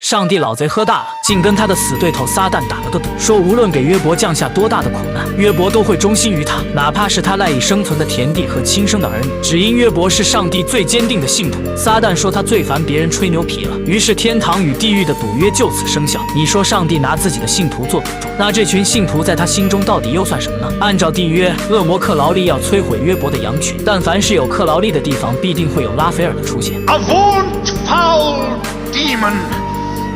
上帝老贼喝大了，竟跟他的死对头撒旦打了个赌，说无论给约伯降下多大的苦难，约伯都会忠心于他，哪怕是他赖以生存的田地和亲生的儿女。只因约伯是上帝最坚定的信徒。撒旦说他最烦别人吹牛皮了，于是天堂与地狱的赌约就此生效。你说上帝拿自己的信徒做赌注，那这群信徒在他心中到底又算什么呢？按照缔约，恶魔克劳利要摧毁约伯的羊群，但凡是有克劳利的地方，必定会有拉斐尔的出现。Avaunt, foul demon!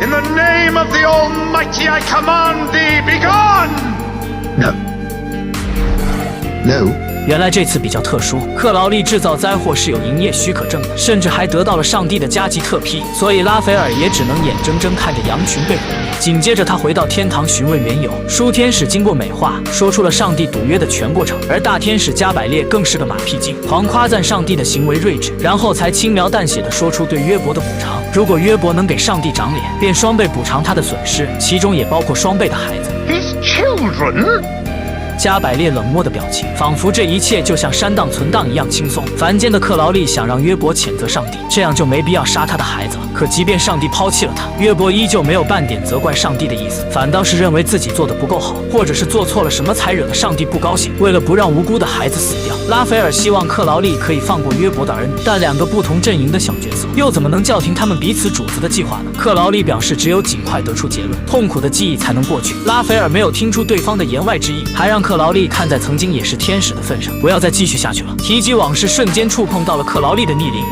In the name of the Almighty, I command thee, begone! No. No. 原来这次比较特殊，克劳利制造灾祸是有营业许可证的，甚至还得到了上帝的加急特批，所以拉斐尔也只能眼睁睁看着羊群被毁灭。紧接着他回到天堂询问缘由，书天使经过美化，说出了上帝赌约的全过程，而大天使加百列更是个马屁精，狂夸赞上帝的行为睿智，然后才轻描淡写的说出对约伯的补偿，如果约伯能给上帝长脸，便双倍补偿他的损失，其中也包括双倍的孩子。 His children? 加百列冷漠的表情，仿佛这一切就像删档存档一样轻松。凡间的克劳利想让约伯谴责上帝，这样就没必要杀他的孩子了。可即便上帝抛弃了他，约伯依旧没有半点责怪上帝的意思，反倒是认为自己做的不够好，或者是做错了什么才惹得上帝不高兴。为了不让无辜的孩子死掉，拉斐尔希望克劳利可以放过约伯的儿女，但两个不同阵营的小角色又怎么能叫停他们彼此主子的计划呢？克劳利表示只有尽快得出结论，痛苦的记忆才能过去。拉斐尔没有听出对方的言外之意，还让克劳利看在曾经也是天使的份上，不要再继续下去了。提及往事，瞬间触碰到了克劳利的逆鳞。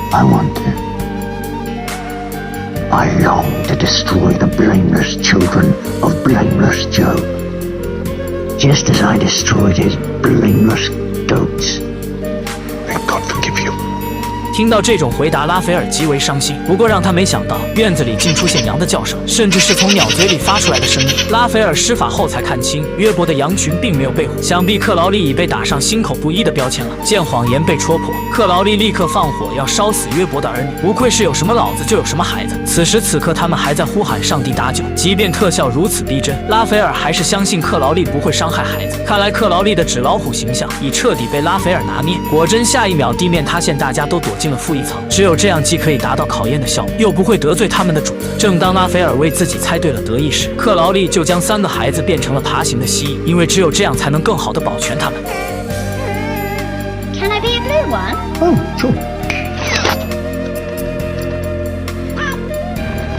I long to destroy the blameless children of blameless Job, just as I destroyed his blameless goats. May God forgive you. 听到这种回答，拉斐尔极为伤心。不过让他没想到，院子里竟出现羊的叫声，甚至是从鸟嘴里发出来的声音。拉斐尔施法后才看清，约伯的羊群并没有被毁，想必克劳利已被打上心口不一的标签了。见谎言被戳破，克劳利立刻放火要烧死约伯的儿女。不愧是有什么老子就有什么孩子。此时此刻，他们还在呼喊上帝搭救。即便特效如此逼真，拉斐尔还是相信克劳利不会伤害孩子。看来克劳利的纸老虎形象已彻底被拉斐尔拿捏。果真，下一秒地面塌陷，大家都躲进了负一层。只有这样，既可以达到考验的效果，又不会得罪他们的主子。正当拉斐尔为自己猜对了得意时，克劳利就将3个孩子变成了爬行的蜥蜴，因为只有这样才能更好的保全他们。Can I be a blue one? Oh, sure.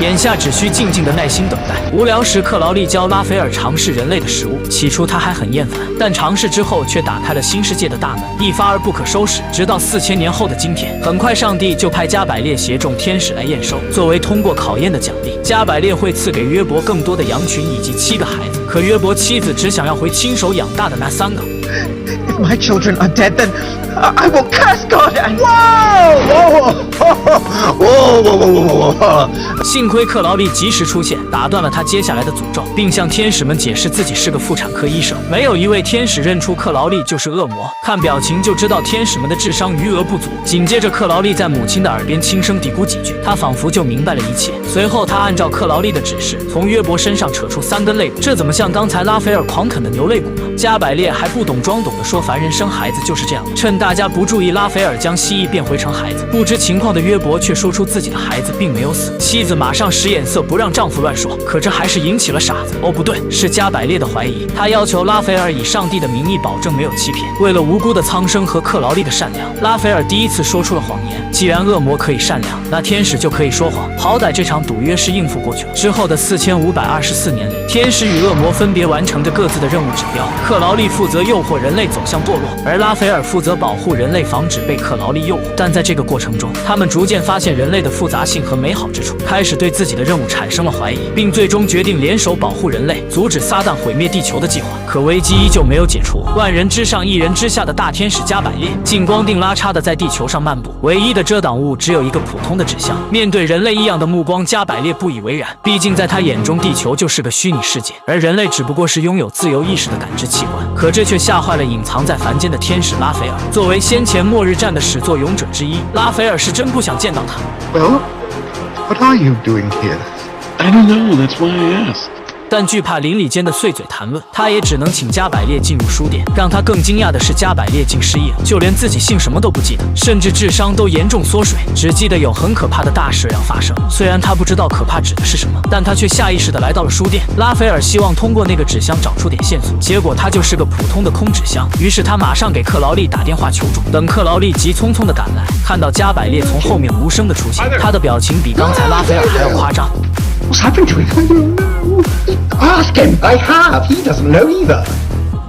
眼下只需静静的耐心等待。无聊时，克劳利教拉斐尔尝试人类的食物。起初他还很厌烦，但尝试之后却打开了新世界的大门，一发而不可收拾。直到4000年后的今天，很快上帝就派加百列携众天使来验收，作为通过考验的奖励，加百列会赐给约伯更多的羊群以及7个孩子。可约伯妻子只想要回亲手养大的那3个。If my children are dead, then I will curse God and... Whoa! 幸亏克劳利及时出现，打断了他接下来的诅咒，并向天使们解释自己是个妇产科医生。没有一位天使认出克劳利就是恶魔，看表情就知道天使们的智商余额不足。紧接着，克劳利在母亲的耳边轻声嘀咕几句，他仿佛就明白了一切。随后，他按照克劳利的指示，从约伯身上扯出3根肋骨。这怎么像刚才拉斐尔狂啃的牛肋骨呢？加百列还不懂装懂地说，凡人生孩子就是这样。趁大家不注意，拉斐尔将蜥蜴变回成孩子。不知情况的约伯却说出自己的孩子并没有死。妻子马上使眼色，不让丈夫乱说。可这还是引起了傻子。哦，不对，是加百列的怀疑。他要求拉斐尔以上帝的名义保证没有欺骗。为了无辜的苍生和克劳利的善良，拉斐尔第一次说出了谎言。既然恶魔可以善良，那天使就可以说谎。好歹这场赌约是应付过去了。之后的4524年里，天使与恶魔分别完成着各自的任务指标。克劳利负责诱惑人类走向堕落，而拉斐尔负责保护人类，防止被克劳利诱惑。但在这个过程中，他们逐渐发现人类的复杂性和美好之处，开始对自己的任务产生了怀疑，并最终决定联手保护人类，阻止撒旦毁灭地球的计划。可危机依旧没有解除。万人之上，一人之下的大天使加百列，竟光腚拉碴的在地球上漫步，唯一的遮挡物只有一个普通的纸箱。面对人类异样的目光，加百列不以为然，毕竟在他眼中，地球就是个虚拟世界，而人类只不过是拥有自由意识的感知器官。可这却吓坏了隐藏在凡间的天使拉斐尔。作为先前末日战的始作俑者之一，拉斐尔是真不想见到他。 Well, what are you doing here? I don't know, that's why I asked. 但惧怕邻里间的碎嘴谈论，他也只能请加百列进入书店。让他更惊讶的是，加百列竟失忆了，就连自己姓什么都不记得，甚至智商都严重缩水，只记得有很可怕的大事要发生。虽然他不知道可怕指的是什么，但他却下意识地来到了书店。拉斐尔希望通过那个纸箱找出点线索，结果它就是个普通的空纸箱。于是他马上给克劳利打电话求助。等克劳利急匆匆地赶来，看到加百列从后面无声地出现，他的表情比刚才拉斐尔还要夸张。What's happened to him? I don't know. Ask him. I have. He doesn't know either.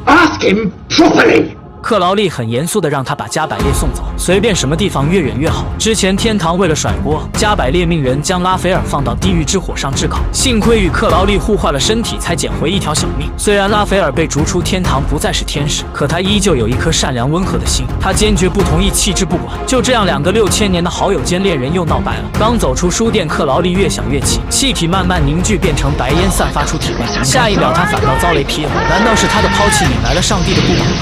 Ask him properly. 克劳利很严肃地让他把加百列送走，随便什么地方越远越好。之前天堂为了甩锅，加百列命人将拉斐尔放到地狱之火上炙烤，幸亏与克劳利互换了身体，才捡回一条小命。虽然拉斐尔被逐出天堂，不再是天使，可他依旧有一颗善良温和的心，他坚决不同意弃之不管。就这样，两个6000年的好友兼恋人又闹掰了。刚走出书店，克劳利越想越气，气体慢慢凝聚，变成白烟，散发出体味。下一秒，他反倒遭雷劈了。难道是他的抛弃引来了上帝的不满吗？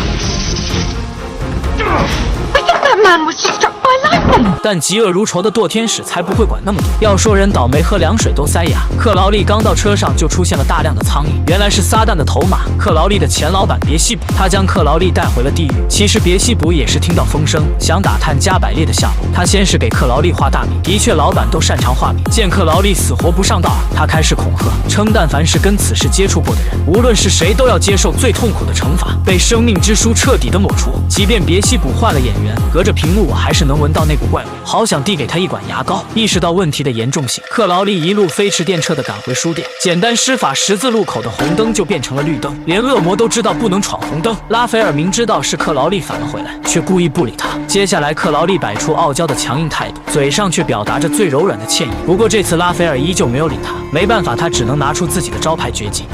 I thought that man was struck by lightning. 但嫉恶如仇的堕天使才不会管那么多。要说人倒霉，喝凉水都塞牙。克劳利刚到车上，就出现了大量的苍蝇，原来是撒旦的头马，克劳利的前老板别西卜。他将克劳利带回了地狱。其实别西卜也是听到风声，想打探加百列的下落。他先是给克劳利画大饼，的确老板都擅长画饼。见克劳利死活不上道，他开始恐吓，称但凡是跟此事接触过的人，无论是谁，都要接受最痛苦的惩罚，被生命之书彻底的抹除。即便别西卜换了演员，隔着屏幕我还是能闻到那股怪味。好想递给他一管牙膏。意识到问题的严重性，克劳利一路飞驰电掣地赶回书店。简单施法，十字路口的红灯就变成了绿灯，连恶魔都知道不能闯红灯。拉斐尔明知道是克劳利返了回来，却故意不理他。接下来，克劳利摆出傲娇的强硬态度，嘴上却表达着最柔软的歉意。不过这次拉斐尔依旧没有理他，没办法，他只能拿出自己的招牌绝技。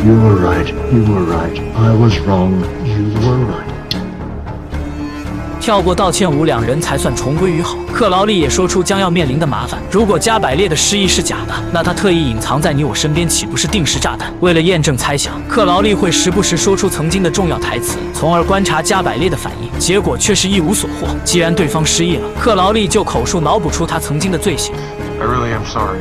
You were right. You were right. I was wrong. You were right. 跳过道歉舞，两人才算重归于好。克劳利也说出将要面临的麻烦，如果加百列的失忆是假的，那他特意隐藏在你我身边，岂不是定时炸弹？为了验证猜想，克劳利会时不时说出曾经的重要台词，从而观察加百列的反应，结果却是一无所获。既然对方失忆了，克劳利就口述脑补出他曾经的罪行。 I really am sorry.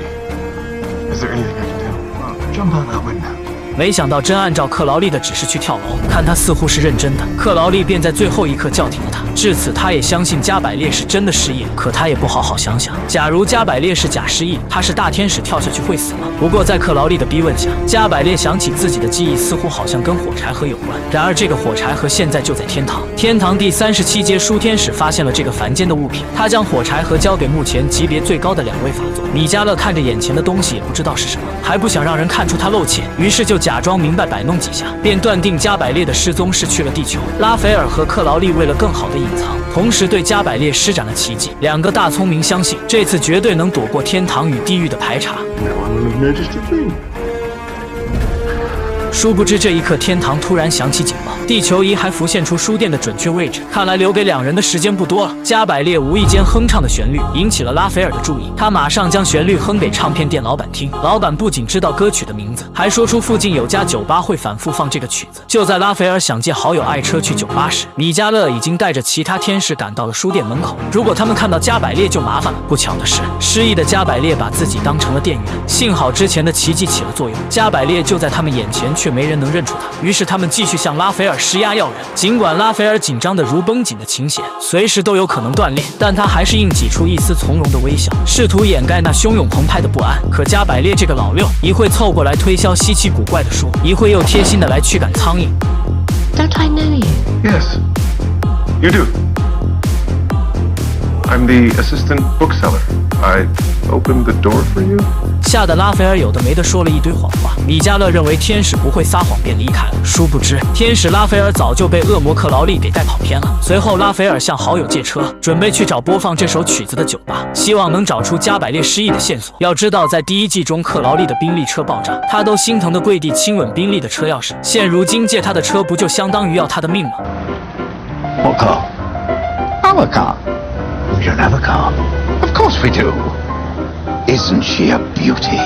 Is there anything I can do? Jump out that window. 没想到真按照克劳利的指示去跳楼，看他似乎是认真的，克劳利便在最后一刻叫停了他。至此，他也相信加百列是真的失忆了。可他也不好好想想，假如加百列是假失忆，他是大天使跳下去会死吗？不过在克劳利的逼问下，加百列想起自己的记忆似乎好像跟火柴盒有关。然而这个火柴盒现在就在天堂。天堂第37阶书天使发现了这个凡间的物品，他将火柴盒交给目前级别最高的2位法座。米迦勒看着眼前的东西，也不知道是什么，还不想让人看出他露怯，于是就假装明白摆弄几下，便断定加百列的失踪是去了地球。拉斐尔和克劳利为了更好的隐藏，同时对加百列施展了奇迹。两个大聪明相信，这次绝对能躲过天堂与地狱的排查。殊不知这一刻，天堂突然响起警报，地球仪还浮现出书店的准确位置。看来留给两人的时间不多了。加百列无意间哼唱的旋律引起了拉斐尔的注意，他马上将旋律哼给唱片店老板听。老板不仅知道歌曲的名字，还说出附近有家酒吧会反复放这个曲子。就在拉斐尔想借好友爱车去酒吧时，米迦勒已经带着其他天使赶到了书店门口。如果他们看到加百列就麻烦了。不巧的是，失忆的加百列把自己当成了店员，幸好之前的奇迹起了作用，加百列就在他们眼前，却没人能认出他。于是他们继续向拉斐尔施压要人。尽管拉斐尔紧张得如绷紧的琴弦，随时都有可能断裂，但他还是硬挤出一丝从容的微笑，试图掩盖那汹涌澎湃的不安。可加百列这个老六，一会凑过来推销稀奇古怪的书，一会又贴心的来驱赶苍蝇。Don't I know you? Yes, you do. I'm the assistant bookseller. I opened the door for you. 吓得拉斐尔有的没的说了一堆谎话。米迦勒认为天使不会撒谎，便离开了。殊不知，天使拉斐尔早就被恶魔克劳利给带跑偏了。随后，拉斐尔向好友借车，准备去找播放这首曲子的酒吧，希望能找出加百列失忆的线索。要知道，在第1季中，克劳利的宾利车爆炸，他都心疼的跪地亲吻宾利的车钥匙。现如今借他的车，不就相当于要他的命吗？ What car? Our car. We don't have a car. Of course we do. Isn't she a beauty?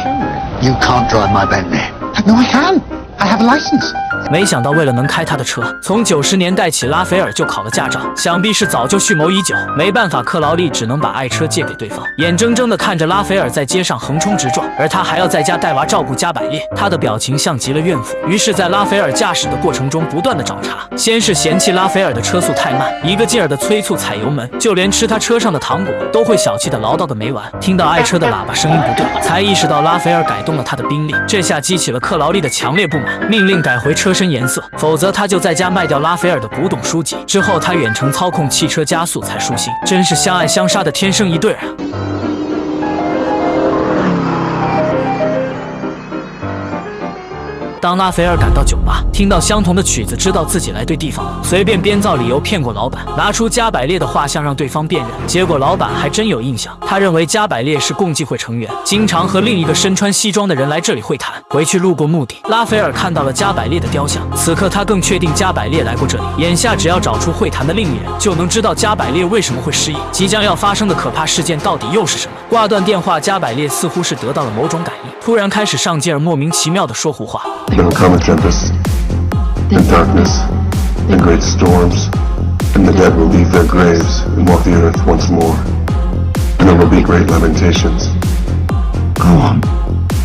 You can't drive my Bentley. No, I can. I have a license. 没想到为了能开他的车，从90年代起拉斐尔就考了驾照，想必是早就蓄谋已久。没办法，克劳利只能把爱车借给对方，眼睁睁地看着拉斐尔在街上横冲直撞，而他还要在家带娃照顾加百列，他的表情像极了怨妇。于是，在拉斐尔驾驶的过程中不断的找茬，先是嫌弃拉斐尔的车速太慢，一个劲儿的催促踩油门，就连吃他车上的糖果都会小气的唠叨个没完。听到爱车的喇叭声音不对，才意识到拉斐尔改动了他的宾利，这下激起了克劳利的强烈不满，命令改回车身颜色，否则他就在家卖掉拉斐尔的古董书籍。之后他远程操控汽车加速才舒心，真是相爱相杀的天生一对啊！当拉斐尔赶到酒吧，听到相同的曲子，知道自己来对地方了，随便编造理由骗过老板，拿出加百列的画像让对方辨认。结果老板还真有印象，他认为加百列是共济会成员，经常和另一个身穿西装的人来这里会谈。回去路过墓地，拉斐尔看到了加百列的雕像，此刻他更确定加百列来过这里。眼下只要找出会谈的另一人，就能知道加百列为什么会失忆，即将要发生的可怕事件到底又是什么。挂断电话，加百列似乎是得到了某种感应，突然开始上劲儿，莫名其妙的说胡话。There will come a tempest, and darkness, and great storms, and the dead will leave their graves and walk the earth once more, and there will be great lamentations. Go on.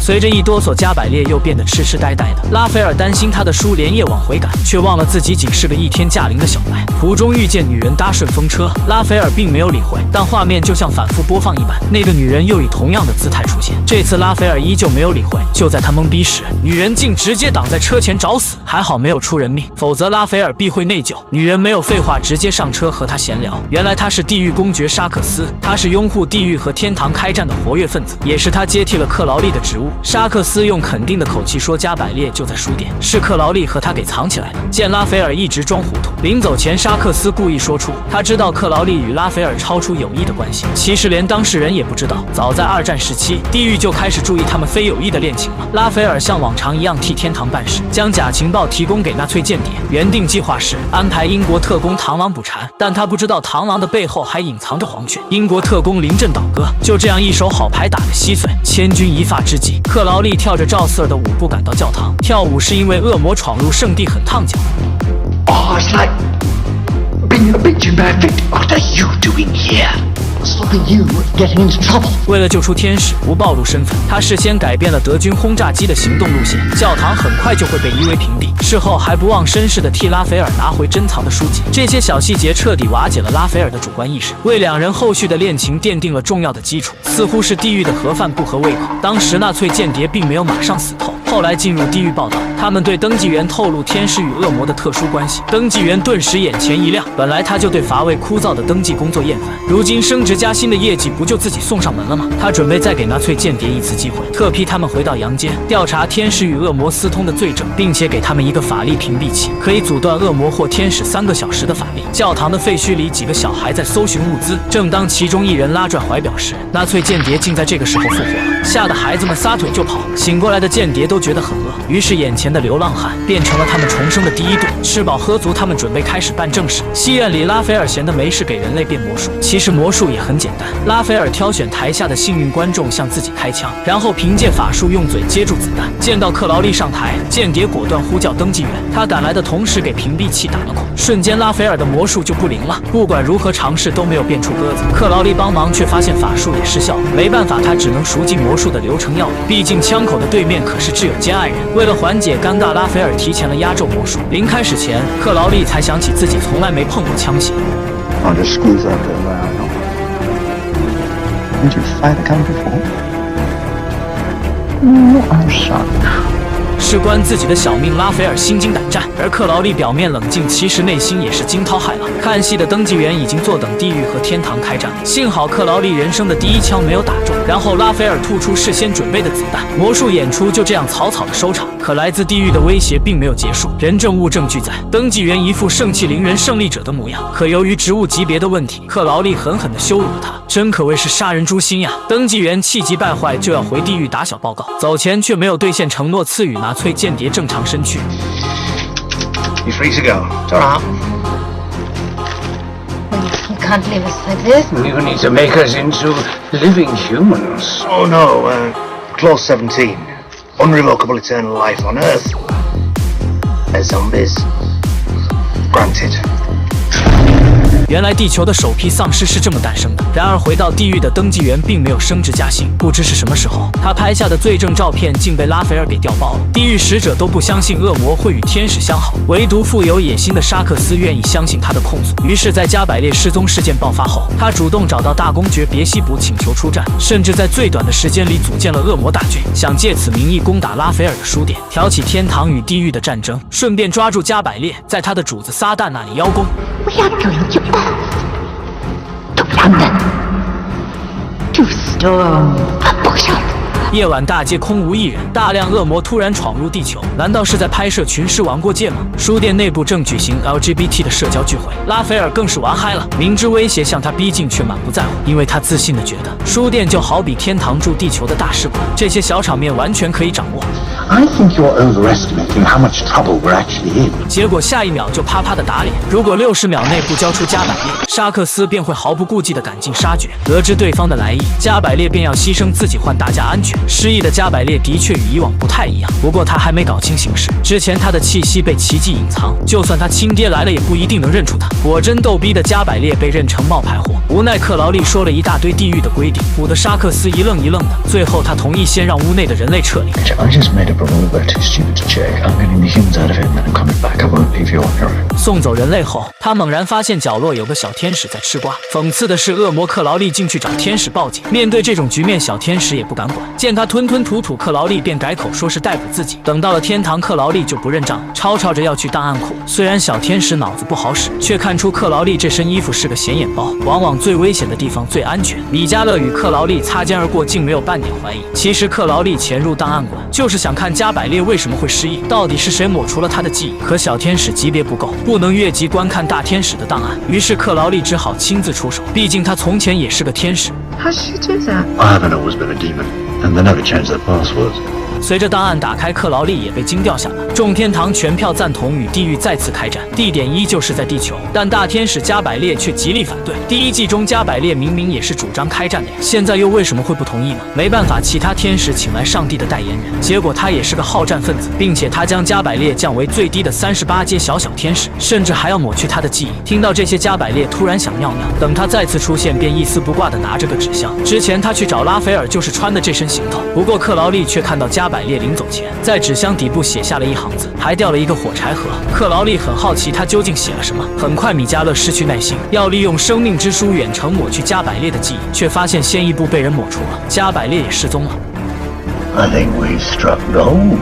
随着一哆嗦，加百列又变得痴痴呆呆的。拉斐尔担心他的书连夜往回赶，却忘了自己仅是个1天驾龄的小白。途中遇见女人搭顺风车，拉斐尔并没有理会，但画面就像反复播放一般，那个女人又以同样的姿态出现。这次拉斐尔依旧没有理会，就在他懵逼时，女人竟直接挡在车前找死，还好没有出人命，否则拉斐尔必会内疚。女人没有废话，直接上车和他闲聊。原来他是地狱公爵沙克斯，他是拥护地狱和天堂开战的活跃分子，也是他接替了克劳利的职务。沙克斯用肯定的口气说：“加百列就在书店，是克劳利和他给藏起来的。”见拉斐尔一直装糊涂，临走前，沙克斯故意说出他知道克劳利与拉斐尔超出友谊的关系，其实连当事人也不知道。早在2战时期，地狱就开始注意他们非友谊的恋情了。拉斐尔像往常一样替天堂办事，将假情报提供给纳粹间谍。原定计划是安排英国特工螳螂捕蝉，但他不知道螳螂的背后还隐藏着黄雀。英国特工临阵倒戈，就这样一手好牌打得稀碎。千钧一发之际，克劳利跳着赵四儿的舞步赶到教堂，跳舞是因为恶魔闯入圣地很烫脚。 Oh, it's like being a bitch in bad fit. What are you doing here? Stopping you getting into trouble. 为了救出天使，不暴露身份，他事先改变了德军轰炸机的行动路线，教堂很快就会被夷为平地。事后还不忘绅士地替拉斐尔拿回珍藏的书籍，这些小细节彻底瓦解了拉斐尔的主观意识，为两人后续的恋情奠定了重要的基础。似乎是地狱的盒饭不合胃口，当时纳粹间谍并没有马上死透。 后来进入地狱报道，他们对登记员透露天使与恶魔的特殊关系，登记员顿时眼前一亮。本来他就对乏味枯燥的登记工作厌烦，如今升职加薪的业绩不就自己送上门了吗？他准备再给纳粹间谍一次机会，特批他们回到阳间，调查天使与恶魔私通的罪证，并且给他们一个法力屏蔽器，可以阻断恶魔或天使3个小时的法力。教堂的废墟里，几个小孩在搜寻物资，正当其中一人拉转怀表时，纳粹间谍竟在这个时候复活了，吓得孩子们撒腿就跑。醒过来的间谍都觉得很饿，于是眼前的流浪汉变成了他们重生的第一顿。吃饱喝足，他们准备开始办正事。戏院里，拉斐尔闲得没事给人类变魔术。其实魔术也很简单，拉斐尔挑选台下的幸运观众向自己开枪，然后凭借法术用嘴接住子弹。见到克劳利上台，间谍果断呼叫登记员，他赶来的同时给屏蔽器打了孔，瞬间拉斐尔的魔术就不灵了。不管如何尝试都没有变出鸽子。克劳利帮忙却发现法术也失效了，没办法，他只能熟记魔术的流程要领，毕竟枪口的对面可是挚友兼爱人。为了缓解尴尬，拉斐尔提前了压轴魔术。临开始前，克劳利才想起自己从来没碰过枪械。I'll just squeeze out there where I know. Did you fight a gun before? No, I'm sorry. 事关自己的小命，拉斐尔心惊胆战，而克劳利表面冷静，其实内心也是惊涛骇浪。看戏的登记员已经坐等地狱和天堂开战，幸好克劳利人生的第一枪没有打中，然后拉斐尔吐出事先准备的子弹，魔术演出就这样草草的收场。可来自地狱的威胁并没有结束，人证物证俱在，登记员一副盛气凌人胜利者的模样。可由于职务级别的问题，克劳利狠狠地羞辱了他，真可谓是杀人诛心呀！登记员气急败坏，就要回地狱打小报告，走前却没有兑现承诺，赐予纳粹间谍正常身躯。You free to go? It's all right. You can't leave us like this. You need to make us into living humans. Oh no, Clause 17. Unrevocable eternal life on Earth. as zombies. Granted. 原来地球的首批丧尸是这么诞生的。然而回到地狱的登记员并没有升职加薪，不知是什么时候，他拍下的罪证照片竟被拉斐尔给调包了。地狱使者都不相信恶魔会与天使相好，唯独富有野心的沙克斯愿意相信他的控诉。于是，在加百列失踪事件爆发后，他主动找到大公爵别西卜请求出战，甚至在最短的时间里组建了恶魔大军，想借此名义攻打拉斐尔的书店，挑起天堂与地狱的战争，顺便抓住加百列，在他的主子撒旦那里邀功。We are going to Earth, to London, to storm a bushel. 夜晚大街空无一人，大量恶魔突然闯入地球，难道是在拍摄群尸王过界吗？书店内部正举行 LGBT 的社交聚会，拉斐尔更是玩嗨了，明知威胁向他逼近，却满不在乎，因为他自信地觉得书店就好比天堂驻地球的大使馆，这些小场面完全可以掌握。I think you're overestimating how much trouble we're actually in. 结果下一秒就啪啪的打脸，如果60秒内不交出加百列，沙克斯便会毫不顾忌地赶尽杀绝。得知对方的来意，加百列便要牺牲自己换大家安全。失忆的加百列的确与以往不太一样，不过他还没搞清形势，之前他的气息被奇迹隐藏，就算他亲爹来了也不一定能认出他。果真逗逼的加百列被认成冒牌货，无奈克劳利说了一大堆地狱的规定，唬得沙克斯一愣一愣的。最后他同意先让屋内的人类撤离。I just made up a rule about too stupid to check. I'm getting the humans out of here and then I'm coming back. I won't leave you on your own. 送走人类后，他猛然发现角落有个小天使在吃瓜。讽刺的是，恶魔克劳利竟去找天使报警。面对这种局面，小天使也不敢管，见他吞吞吐吐，克劳利便改口说是逮捕自己。等到了天堂，克劳利就不认账，吵吵着要去档案库。虽然小天使脑子不好使，却看出克劳利这身衣服是个显眼包，往往最危险的地方最安全。米迦勒与克劳利擦肩而过，竟没有半点怀疑。其实克劳利潜入档案馆就是想看加百列为什么会失忆，到底是谁抹除了他的记忆。可小天使级别不够，不能越级观看大天使的档案，于是克劳利只好亲自出手，毕竟他从前也是个天使。 How did you do that? I haven't always been a demon, and they never changed their passwords. 随着档案打开，克劳利也被惊掉下来。众天堂全票赞同与地狱再次开战，地点依旧是在地球，但大天使加百列却极力反对。第一季中，加百列明明也是主张开战的呀，现在又为什么会不同意呢？没办法，其他天使请来上帝的代言人，结果他也是个好战分子，并且他将加百列降为最低的38阶小天使，甚至还要抹去他的记忆。听到这些，加百列突然想尿尿，等他再次出现，便一丝不挂地拿着个纸箱。之前他去找拉斐尔就是穿的这身行头，不过克劳利却看到加百列临走前在纸箱底部写下了一行字，还掉了一个火柴盒。克劳利很好奇他究竟写了什么。很快米迦勒失去耐心，要利用生命之书远程抹去加百列的记忆，却发现先一步被人抹除了，加百列也失踪了。I think we've struck gold.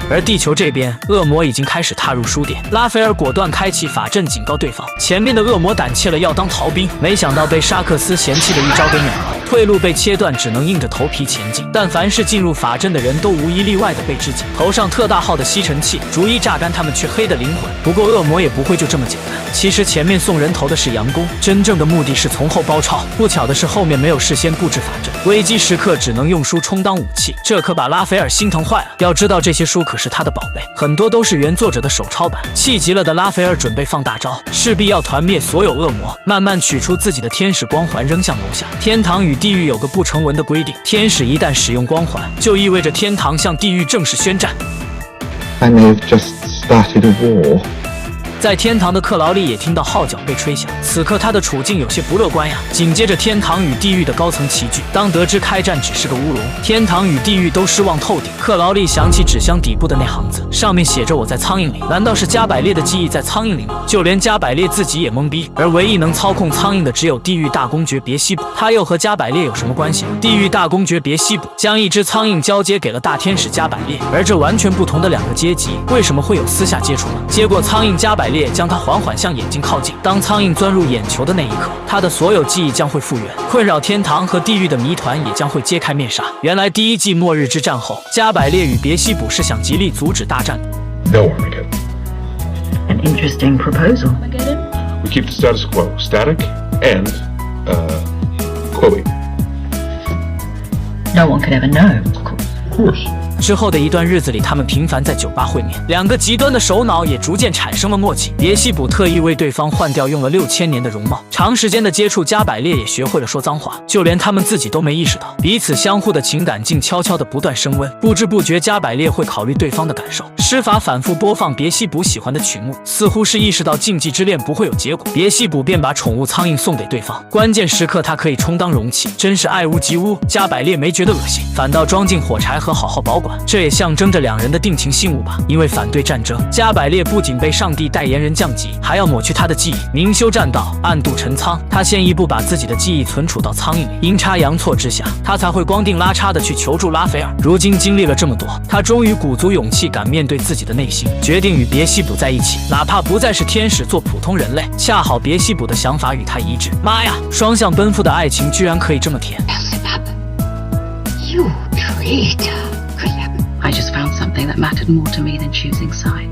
而地球这边，恶魔已经开始踏入书店。拉斐尔果断开启法阵，警告对方。前面的恶魔胆怯了，要当逃兵，没想到被沙克斯嫌弃的一招给秒了，退路被切断，只能硬着头皮前进。但凡是进入法阵的人都无一例外的被肢解，头上特大号的吸尘器逐一榨干他们黢黑的灵魂。不过恶魔也不会就这么简单，其实前面送人头的是杨公，真正的目的是从后包抄。不巧的是，后面没有事先布置法阵，危机时刻只能用书充当武器，这可把拉斐尔心疼坏了。要知道这些书可是他的宝贝，很多都是原作者的手抄版。气急了的拉斐尔准备放大招，势必要团灭所有恶魔，慢慢取出自己的天使光环扔向楼下。天堂与地狱有个不成文的规定，天使一旦使用光环，就意味着天堂向地狱正式宣战。 I may have just started a war. 在天堂的克劳利也听到号角被吹响，此刻他的处境有些不乐观呀。紧接着，天堂与地狱的高层齐聚。当得知开战只是个乌龙，天堂与地狱都失望透顶。克劳利想起纸箱底部的那行字，上面写着“我在苍蝇里”，难道是加百列的记忆在苍蝇里吗？就连加百列自己也懵逼。而唯一能操控苍蝇的只有地狱大公爵别西卜，他又和加百列有什么关系呢？地狱大公爵别西卜将一只苍蝇交接给了大天使加百列，而这完全不同的两个阶级，为什么会有私下接触呢？接过苍蝇，加百列将它缓缓向眼睛靠近。当苍蝇钻入眼球的那一刻，他的所有记忆将会复原，困扰天堂和地狱的谜团也将会揭开面纱。原来第一季末日之战后，加百列与别西卜是想极力阻止大战的。 No Armageddon. An interesting proposal. We keep the status quo, static, and, Chloe. No one could ever know, of course. Of course. 之后的一段日子里，他们频繁在酒吧会面，两个极端的首脑也逐渐产生了默契。别西卜特意为对方换掉用了6000年的容貌，长时间的接触，加百列也学会了说脏话，就连他们自己都没意识到，彼此相互的情感竟悄悄的不断升温。不知不觉，加百列会考虑对方的感受。施法反复播放别西卜喜欢的曲目，似乎是意识到禁忌之恋不会有结果，别西卜便把宠物苍蝇送给对方。关键时刻，他可以充当容器，真是爱屋及乌。加百列没觉得恶心，反倒装进火柴盒好好保管，这也象征着两人的定情信物吧。因为反对战争，加百列不仅被上帝代言人降级，还要抹去他的记忆，明修栈道，暗度陈仓。他先一步把自己的记忆存储到苍蝇里，阴差阳错之下，他才会光腚拉叉的去求助拉斐尔。如今经历了这么多，他终于鼓足勇气，敢面对自己的内心，决定与别西卜在一起，哪怕不再是天使，做普通人类。恰好别西卜的想法与他一致。妈呀，双向奔赴的爱情居然可以这么甜！ You traitor! I just found something that mattered more to me than choosing sides.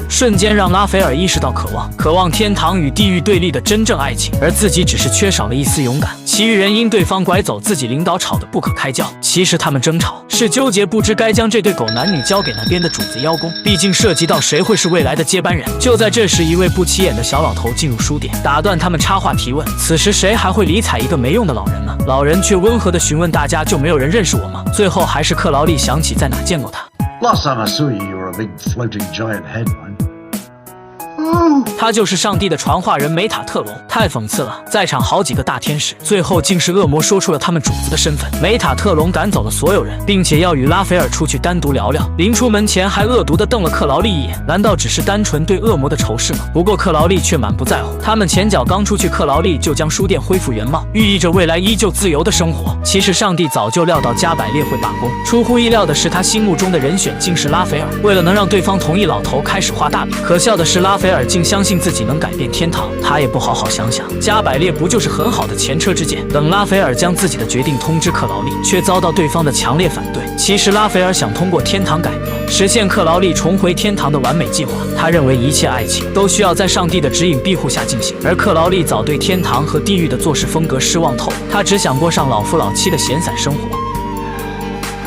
瞬间让拉斐尔意识到渴望天堂与地狱对立的真正爱情，而自己只是缺少了一丝勇敢。其余人因对方拐走自己领导吵得不可开交，其实他们争吵是纠结不知该将这对狗男女交给那边的主子邀功，毕竟涉及到谁会是未来的接班人。就在这时，一位不起眼的小老头进入书店，打断他们插话提问。此时谁还会理睬一个没用的老人呢？老人却温和地询问大家，就没有人认识我吗？最后还是克劳利想起在哪见过他。Last time I saw you, you were a big floating giant head, man. 他就是上帝的传话人梅塔特隆，太讽刺了！在场好几个大天使，最后竟是恶魔说出了他们主子的身份。梅塔特隆赶走了所有人，并且要与拉斐尔出去单独聊聊。临出门前还恶毒地瞪了克劳利一眼，难道只是单纯对恶魔的仇视吗？不过克劳利却满不在乎。他们前脚刚出去，克劳利就将书店恢复原貌，寓意着未来依旧自由的生活。其实上帝早就料到加百列会罢工，出乎意料的是，他心目中的人选竟是拉斐尔。为了能让对方同意，老头开始画大饼。可笑的是，拉斐尔竟相信自己能改变天堂，他也不好好想想，加百列不就是很好的前车之鉴？等拉斐尔将自己的决定通知克劳利，却遭到对方的强烈反对。其实拉斐尔想通过天堂改革，实现克劳利重回天堂的完美计划。他认为一切爱情都需要在上帝的指引庇护下进行，而克劳利早对天堂和地狱的做事风格失望透了，他只想过上老夫老妻的闲散生活。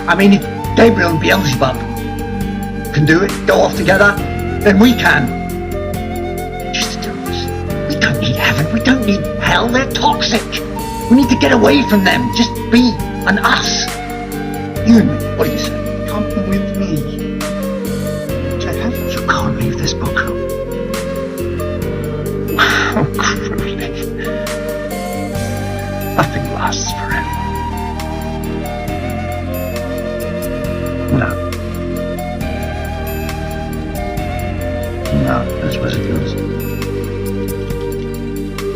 I mean, if Gabriel and Beelzebub can do it, go off together, then we can. Just do this. We don't need heaven. We don't need hell. They're toxic. We need to get away from them. Just be an us. You and me. What do you say? Come with me to heaven. You can't leave this book. How cruelly. Nothing lasts forever. No. No, that's what it goes.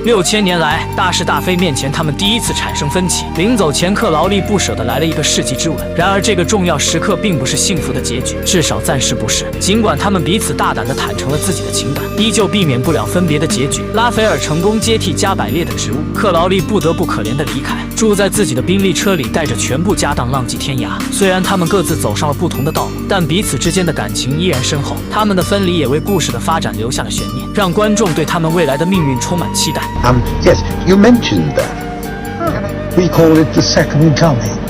6000年来，大是大非面前，他们第一次产生分歧。临走前，克劳利不舍得来了一个世纪之吻。然而，这个重要时刻并不是幸福的结局，至少暂时不是。尽管他们彼此大胆地坦诚了自己的情感，依旧避免不了分别的结局。拉斐尔成功接替加百列的职务，克劳利不得不可怜地离开，住在自己的宾利车里，带着全部家当浪迹天涯。虽然他们各自走上了不同的道路，但彼此之间的感情依然深厚。他们的分离也为故事的发展留下了悬念，让观众对他们未来的命运充满期待。Yes, you mentioned that. We call it the second coming.